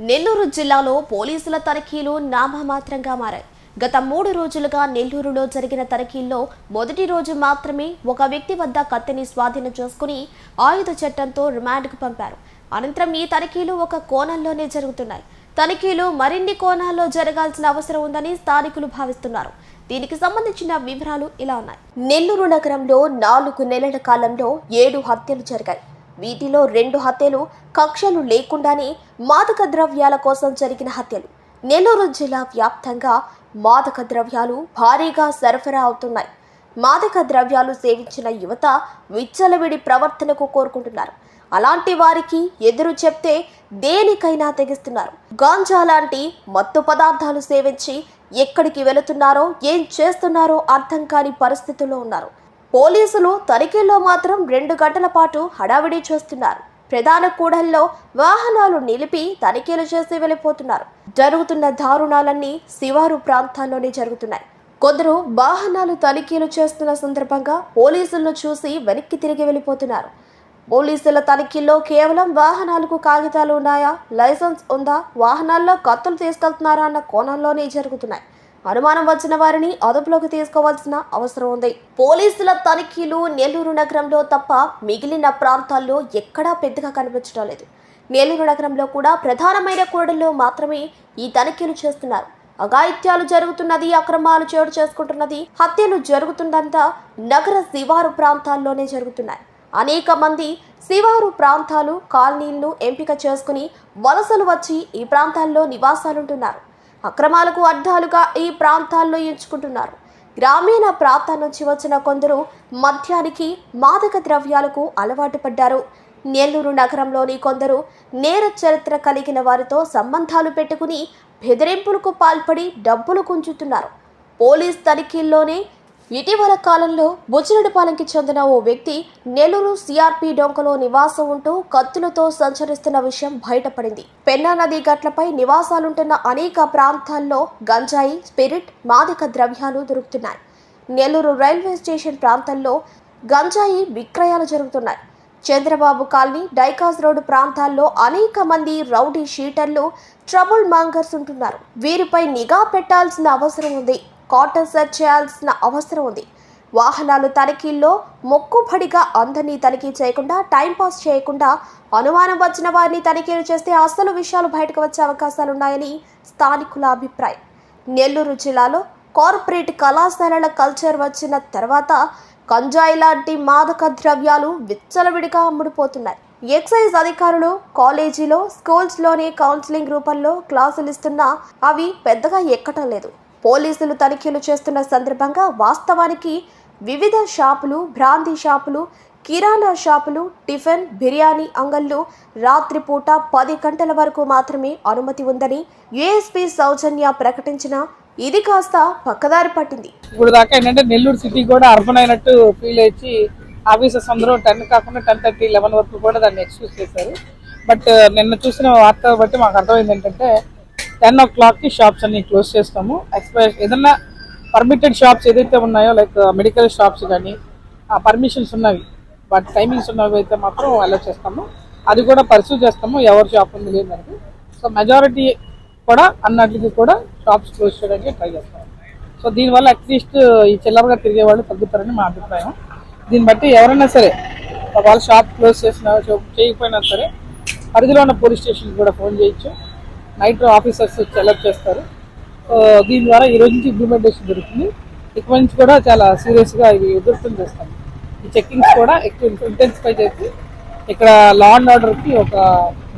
నెల్లూరు జిల్లాలో పోలీసుల తనిఖీలు నామమాత్రంగా మారాయి. గత 3 రోజులుగా నెల్లూరులో జరిగిన తనిఖీల్లో మొదటి రోజు మాత్రమే ఒక వ్యక్తి వద్ద కత్తిని స్వాధీనం చేసుకుని ఆయుధ చట్టంతో రిమాండ్కు పంపారు. అనంతరం ఈ తనిఖీలు ఒక కోణంలోనే జరుగుతున్నాయి. తనిఖీలు మరిన్ని కోణాల్లో జరగాల్సిన అవసరం ఉందని స్థానికులు భావిస్తున్నారు. దీనికి సంబంధించిన వివరాలు ఇలా ఉన్నాయి. నెల్లూరు నగరంలో 4 నెలల కాలంలో 7 హత్యలు జరిగాయి. వీటిలో 2 హత్యలు కక్షలు లేకుండానే మాదక ద్రవ్యాల కోసం జరిగిన హత్యలు. నెల్లూరు జిల్లా వ్యాప్తంగా మాదక ద్రవ్యాలు భారీగా సరఫరా అవుతున్నాయి. మాదక ద్రవ్యాలు సేవించిన యువత విచ్చలవిడి ప్రవర్తనకు కోరుకుంటున్నారు. అలాంటి వారికి ఎదురు చెప్తే దేనికైనా తెగిస్తున్నారు. గాంజా లాంటి మత్తు పదార్థాలు సేవించి ఎక్కడికి వెళుతున్నారో ఏం చేస్తున్నారో అర్థం కాని పరిస్థితుల్లో ఉన్నారు. పోలీసులు తనిఖీల్లో మాత్రం 2 గంటల పాటు హడావిడి చేస్తున్నారు. ప్రధాన కూడళ్లలో వాహనాలు నిలిపి తనిఖీలు చేసి వెళ్ళిపోతున్నారు. జరుగుతున్న దారుణాలన్నీ శివారు ప్రాంతాల్లోనే జరుగుతున్నాయి. కొందరు వాహనాలు తనిఖీలు చేస్తున్న సందర్భంగా పోలీసులను చూసి వెనక్కి తిరిగి వెళ్ళిపోతున్నారు. పోలీసుల తనిఖీల్లో కేవలం వాహనాలకు కాగితాలు ఉన్నాయా, లైసెన్స్ ఉందా, వాహనాల్లో కత్తులు తీసుకెళ్తున్నారా అన్న కోణంలోనే జరుగుతున్నాయి. అనుమానం వచ్చిన వారిని అదుపులోకి తీసుకోవాల్సిన అవసరం ఉంది. పోలీసుల తనిఖీలు నెల్లూరు నగరంలో తప్ప మిగిలిన ప్రాంతాల్లో ఎక్కడా పెద్దగా కనిపించడం లేదు. నెల్లూరు నగరంలో కూడా ప్రధానమైన కూడళ్లలో మాత్రమే ఈ తనిఖీలు చేస్తున్నారు. అఘాయిత్యాలు జరుగుతున్నది, అక్రమాలు చోటు చేసుకుంటున్నది, హత్యలు జరుగుతున్నంతా నగర శివారు ప్రాంతాల్లోనే జరుగుతున్నాయి. అనేక మంది శివారు ప్రాంతాలు, కాలనీలను ఎంపిక చేసుకుని వలసలు వచ్చి ఈ ప్రాంతాల్లో నివాసాలుంటున్నారు. అక్రమాలకు అడ్డాలుగా ఈ ప్రాంతాల్లో ఎంచుకుంటున్నారు. గ్రామీణ ప్రాంతాల నుంచి వచ్చిన కొందరు మద్యానికి, మాదక ద్రవ్యాలకు అలవాటు పడ్డారు. నెల్లూరు నగరంలోని కొందరు నేర చరిత్ర కలిగిన వారితో సంబంధాలు పెట్టుకుని బెదిరింపులకు పాల్పడి డబ్బులు గుంజుతున్నారు. పోలీస్ తనిఖీల్లోనే ఇటీవల కాలంలో బుచ్చిరెడ్డిపాలెంకి చెందిన ఓ వ్యక్తి నెల్లూరు సిఆర్పి డొంకలో నివాసం ఉంటూ కత్తులతో సంచరిస్తున్న విషయం బయటపడింది. పెన్నా నది గట్లపై నివాసాలుంటున్న అనేక ప్రాంతాల్లో గంజాయి, స్పిరిట్, మాదక ద్రవ్యాలు దొరుకుతున్నాయి. నెల్లూరు రైల్వే స్టేషన్ ప్రాంతంలో గంజాయి విక్రయాలు జరుగుతున్నాయి. చంద్రబాబు కాలనీ, డైకాస్ రోడ్డు ప్రాంతాల్లో అనేక మంది రౌడీ షీటర్లు, ట్రబుల్ మాంగర్స్ ఉంటున్నారు. వీరిపై నిఘా పెట్టాల్సిన అవసరం ఉంది. కాటన్ సెర్చ్ చేయాల్సిన అవసరం ఉంది. వాహనాలు తనిఖీల్లో మొక్కుబడిగా అందరినీ తనిఖీ చేయకుండా, టైంపాస్ చేయకుండా అనుమానం వచ్చిన వారిని తనిఖీలు చేస్తే అసలు విషయాలు బయటకు వచ్చే అవకాశాలున్నాయని స్థానికుల అభిప్రాయం. నెల్లూరు జిల్లాలో కార్పొరేట్ కళాశాలల కల్చర్ వచ్చిన తర్వాత గంజాయి లాంటి మాదక ద్రవ్యాలు విచ్చలవిడిగా అమ్ముడుపోతున్నాయి. ఎక్సైజ్ అధికారులు కాలేజీలో, స్కూల్స్లోనే కౌన్సిలింగ్ రూపంలో క్లాసులు ఇస్తున్నా అవి పెద్దగా ఎక్కటం లేదు. పోలీసులు తనిఖీలు చేస్తున్న సందర్భంగా వాస్తవానికి వివిధ షాపులు, బ్రాందీ షాపులు, కిరాణా షాపులు, టిఫిన్, బిర్యానీ అంగళ్ళు రాత్రిపూట 10 గంటల వరకు మాత్రమే అనుమతి ఉందని ఏఎస్పీ సౌజన్య ప్రకటించిన ఇది కాస్త పక్కదారి పట్టింది. ఇప్పుడు దాకా ఏంటంటే నెల్లూరు సిటీ కూడా అర్బన్ అయినట్టు ఫీల్ అయ్యి ఆఫీసర్స్ అందరూ 10 కాకుండా 10:30, 11 వరకు కూడా దాన్ని ఎక్స్క్యూజ్ చేశారు. బట్ నిన్న చూసిన వార్త బట్టి మాకు అర్థమైంది ఏంటంటే 10 o'clockకి షాప్స్ అన్ని క్లోజ్ చేస్తాము. ఏదన్నా పర్మిటెడ్ షాప్స్ ఏదైతే ఉన్నాయో, లైక్ మెడికల్ షాప్స్ కానీ ఆ పర్మిషన్స్ ఉన్నవి, వాటి టైమింగ్స్ ఉన్నవి అయితే మాత్రం అలో చేస్తాము. అది కూడా పర్సూ చేస్తాము, ఎవరి షాప్ ఉంది లేదంటే. సో మెజారిటీ కూడా అన్నట్లకి కూడా షాప్స్ క్లోజ్ చేయడానికి ట్రై చేస్తాము. సో దీనివల్ల అట్లీస్ట్ ఈ చిల్లరగా తిరిగే వాళ్ళు తగ్గుతారని మా అభిప్రాయం. దీన్ని బట్టి ఎవరైనా సరే వాళ్ళ షాప్ క్లోజ్ చేసినా చేయకపోయినా సరే పరిధిలో ఉన్న పోలీస్ స్టేషన్కి కూడా ఫోన్ చేయొచ్చు. నైట్ ఆఫీసర్స్ అలర్ట్ చేస్తారు. దీని ద్వారా ఈ రోజు నుంచి ఇంప్లిమెంటేషన్ జరుగుతుంది. ఇక నుంచి కూడా చాలా సీరియస్గా ఇవి ఎదుర్కొని చేస్తాం. ఈ చెక్కింగ్స్ కూడా ఎక్కువ ఇంటెన్సిఫై చేసి ఇక్కడ లా అండ్ ఆర్డర్కి ఒక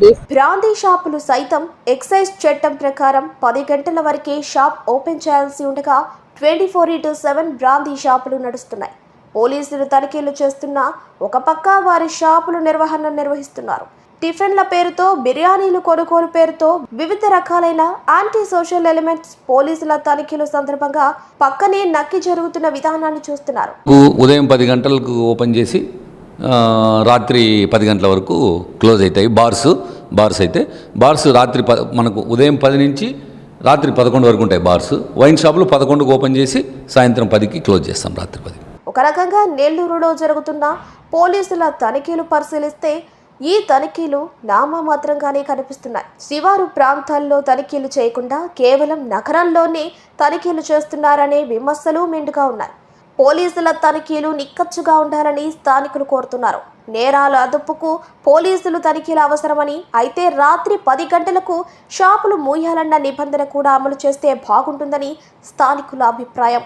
బేస్. బ్రాందీ షాపులు సైతం ఎక్సైజ్ చట్టం ప్రకారం 10 గంటల వరకే షాప్ ఓపెన్ చేయాల్సి ఉండగా 24/7 బ్రాందీ షాపులు నడుస్తున్నాయి. పోలీసులు తనిఖీలు చేస్తున్న ఒక పక్క వారి షాపులు నిర్వహిస్తున్నారు. టిఫిన్ల పేరుతో, బిర్యానీలు కొనుగోలు పేరుతో వివిధ రకాలైన యాంటీ సోషల్ ఎలిమెంట్స్ పోలీసుల తనిఖీల సందర్భంగా పక్కనే నక్కి జరుగుతున్న విధానాన్ని చూస్తున్నారు. ఉదయం 10 గంటలకు ఓపెన్ చేసి రాత్రి 10 గంటల వరకు క్లోజ్ అవుతాయి. బార్స్ రాత్రి మనకు ఉదయం 10 నుంచి రాత్రి 11 వరకు ఉంటాయి బార్స్. వైన్ షాపులు 11కు ఓపెన్ చేసి సాయంత్రం 10కి క్లోజ్ చేస్తాం, రాత్రి 10. ఒక రకంగా నెల్లూరులో జరుగుతున్న పోలీసుల తనిఖీలు పరిశీలిస్తే ఈ తనిఖీలు నామమాత్రంగానే కనిపిస్తున్నాయి. శివారు ప్రాంతాల్లో తనిఖీలు చేయకుండా కేవలం నగరంలోనే తనిఖీలు చేస్తున్నారనే విమర్శలు మెండుగా ఉన్నాయి. పోలీసుల తనిఖీలు నిక్కచ్చుగా ఉండాలని స్థానికులు కోరుతున్నారు. నేరాల అదుపుకు పోలీసులు తనిఖీలు అవసరమని, అయితే రాత్రి 10 గంటలకు షాపులు మూయాలన్న నిబంధన కూడా అమలు చేస్తే బాగుంటుందని స్థానికుల అభిప్రాయం.